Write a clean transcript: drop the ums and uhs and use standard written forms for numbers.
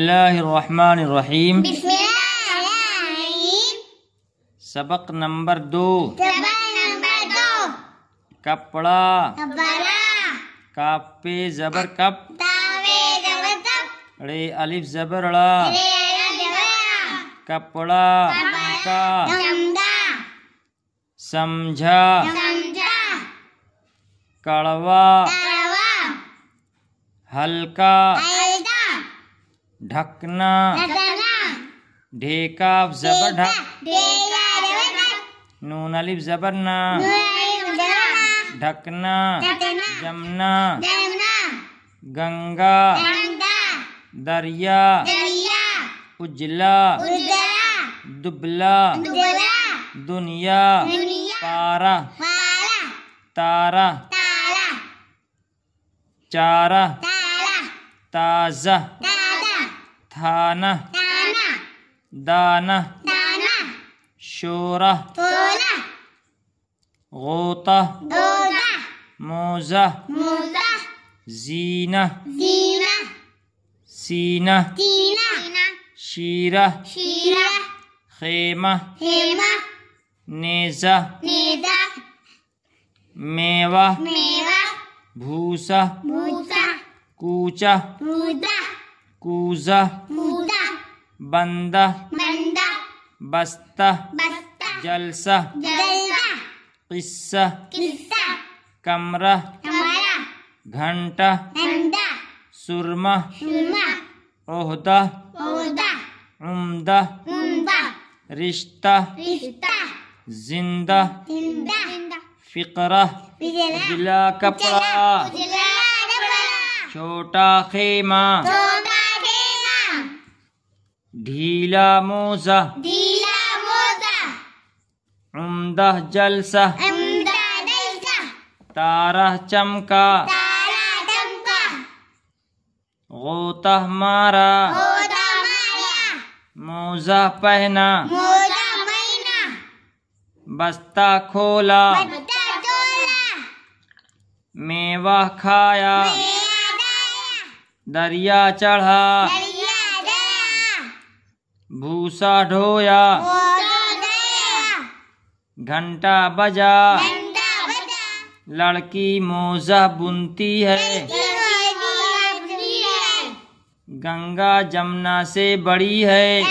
اللہ الرحمن الرحیم۔ بسم اللہ الرحمن الرحیم۔ سبق نمبر 2۔ سبق نمبر 2۔ کپڑا۔ کپڑا۔ کاف پہ زبر کپ، تاوے زبر کپ، رے الف زبر ڑا، رے الف زبر ڑا، کپڑا کا سمجھا، سمجھا، سمجھا، کڑوا کڑوا، ہلکا، ہلکا، ڈھکنا، ڈھکنا، ڈھیکا زبر ڈھک، ڈھیکا زبر ڈھک، نون الف زبر نا، نون الف زبر نا، ڈھکنا، ڈھکنا، جمنا، جمنا، گنگا، گنگا، دریا، دریا، اجلا، اجلا، دبلا، دبلا، دنیا، دنیا، پارا، پارا، تارا، تارا، چارہ، تارا، تازہ، تازہ، تھانہ، تانا، دانہ، دانا، شورہ، تولا، غوطہ، گودا، موزہ، موزہ، زینہ، زینہ، سینہ، تینا، شیرہ، شیرہ، خیمہ، خیمہ، نیزہ، نیزہ، میوہ، میوہ، بھوسا، بھوسا، کوچا، رودا، کوزہ، کودا، بندہ، بندہ، بستہ، بستہ، جلسہ، جلسہ، قصہ، قصہ، کمرہ، کمرہ، گھنٹہ، گھنٹہ، سرمہ، سرما، عہدہ، عہدہ، عمدہ، عمدہ، رشتہ، رشتہ، زندہ، زندہ، فقرہ، پجلا، اجلا کپڑا، اجلا کپڑا، چھوٹا خیمہ، چھوٹا خیمہ، ڈھیلا موزہ، ڈھیلا موزہ، عمدہ جلسہ، عمدہ جلسہ، تارہ چمکا، تارا چمکا، غوطہ مارا، غوطہ مارا، موزہ پہنا، موزہ پہنا، بستہ کھولا، بستہ تولا، میوہ کھایا، میوہ کھایا، دریا چڑھا، دریا چڑھا، بھوسا ڈھویا، بھوسا ڈھویا، گھنٹہ بجا، گھنٹہ بجا، لڑکی موزہ بنتی ہے، لڑکی موزہ بنتی ہے، گنگا جمنا سے بڑی ہے،